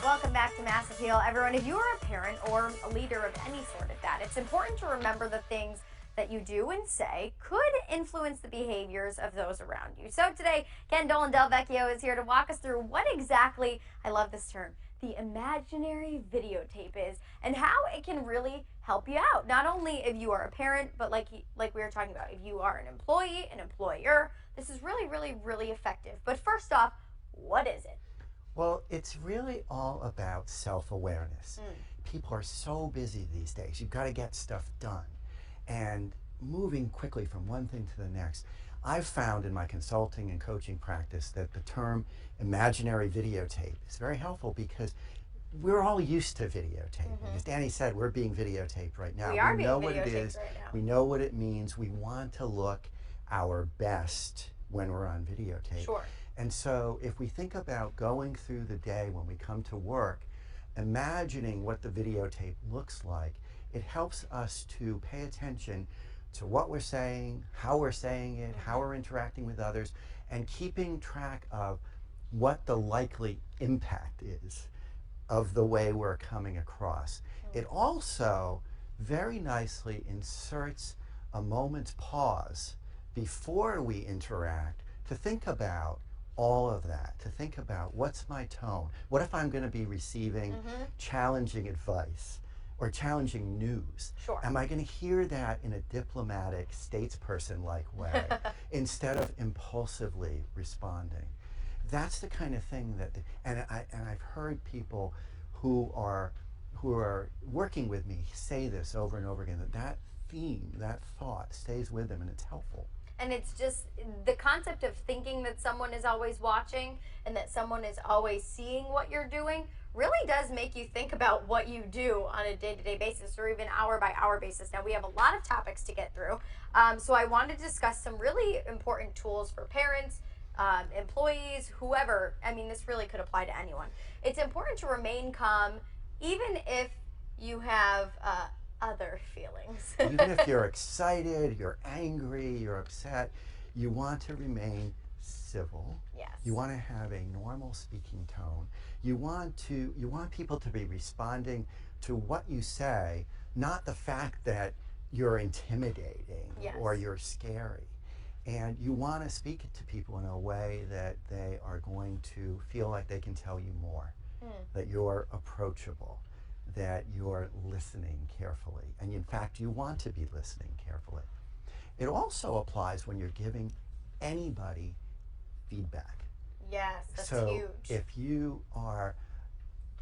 Welcome back to Mass Appeal, everyone. If you are a parent or a leader of any sort of that, it's important to remember the things that you do and say could influence the behaviors of those around you. So today, Ken Dolan-Del is here to walk us through what exactly, I love this term, the imaginary videotape is and how it can really help you out. Not only if you are a parent, but like we were talking about, if you are an employee, an employer, this is really effective. But first off, what is it? Well, it's really all about self-awareness. People are so busy these days. You've got to get stuff done. And moving quickly from one thing to the next, I've found in my consulting and coaching practice that the term imaginary videotape is very helpful because we're all used to videotaping. As Danny said, we're being videotaped right now. We know what it is. Right now. We know what it means. We want to look our best when we're on videotape. Sure. And so if we think about going through the day when we come to work, imagining what the videotape looks like, it helps us to pay attention to what we're saying, how we're saying it, how we're interacting with others, and keeping track of what the likely impact is of the way we're coming across. It also very nicely inserts a moment's pause before we interact to think about all of that, to think about what's my tone? What if I'm going to be receiving challenging advice or challenging news? Sure. Am I going to hear that in a diplomatic, statesperson-like way instead of impulsively responding? That's the kind of thing that, and I've heard people who are working with me say this over and over again, that theme, that thought stays with them and it's helpful. And it's just the concept of thinking that someone is always watching and that someone is always seeing what you're doing really does make you think about what you do on a day-to-day basis or even hour-by-hour basis. Now, we have a lot of topics to get through, so I wanted to discuss some really important tools for parents, employees, whoever. I mean, this really could apply to anyone. It's important to remain calm even if you have other feelings. Even if you're excited, you're angry, you're upset, you want to remain civil. Yes. You want to have a normal speaking tone. You want people to be responding to what you say, not the fact that you're intimidating or you're scary. And you want to speak it to people in a way that they are going to feel like they can tell you more, that you're approachable, that you're listening carefully. And in fact, you want to be listening carefully. It also applies when you're giving anybody feedback. Yes, that's so huge. If you are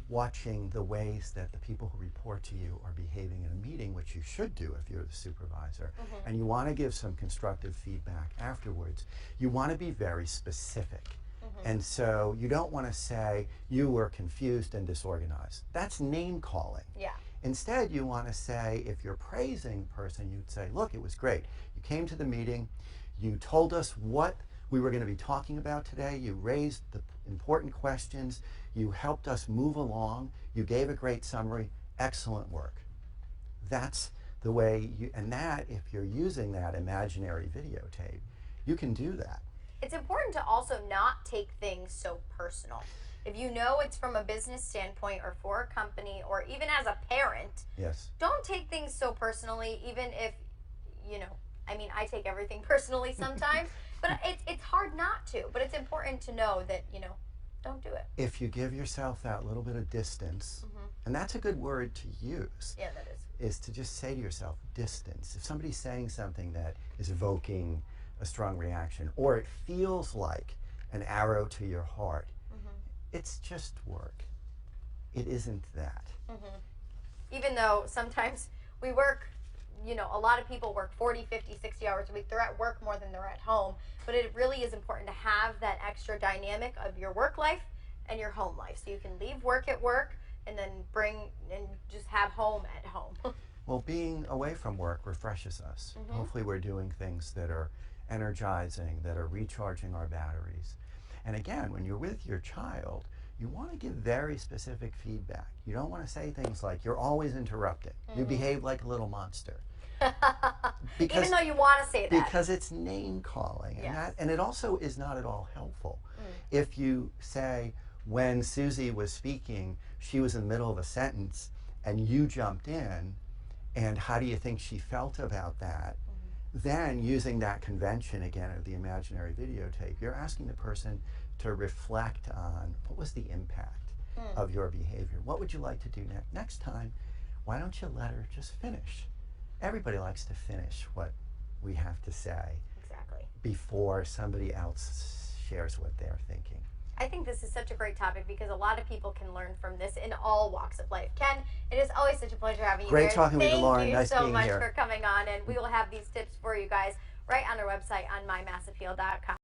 watching the ways that the people who report to you are behaving in a meeting, which you should do if you're the supervisor, and you want to give some constructive feedback afterwards, you want to be very specific. And so you don't want to say you were confused and disorganized. That's name calling. Yeah. Instead, you want to say, if you're praising a person, you'd say, look, it was great. You came to the meeting, you told us what we were going to be talking about today, you raised the important questions, you helped us move along, you gave a great summary, excellent work. That's the way and that, if you're using that imaginary videotape, you can do that. It's important to also not take things so personal. If you know it's from a business standpoint or for a company or even as a parent, don't take things so personally, even if, I mean, I take everything personally sometimes, but it's hard not to. But it's important to know that, don't do it. If you give yourself that little bit of distance, and that's a good word to use. Yeah, that is to just say to yourself, distance. If somebody's saying something that is evoking a strong reaction, or it feels like an arrow to your heart, it's just work. It isn't that. Even though sometimes we work, a lot of people work 40, 50, 60 hours a week. They're at work more than they're at home. But it really is important to have that extra dynamic of your work life and your home life. So you can leave work at work and then just have home at home. Well, being away from work refreshes us. Hopefully we're doing things that are energizing, that are recharging our batteries. And again, when you're with your child, you want to give very specific feedback. You don't want to say things like, you're always interrupting. You behave like a little monster. Even though you want to say that. Because it's name calling. And, and it also is not at all helpful. If you say, when Susie was speaking, she was in the middle of a sentence and you jumped in, and how do you think she felt about that? Then, using that convention again of the imaginary videotape, you're asking the person to reflect on what was the impact of your behavior. What would you like to do next time? Why don't you let her just finish? Everybody likes to finish what we have to say before somebody else shares what they're thinking. I think this is such a great topic because a lot of people can learn from this in all walks of life. Ken, it is always such a pleasure having you here. Great talking with you, Lauren. Nice being here. Thank you so much for coming on, and we will have these tips for you guys right on our website on mymassappeal.com.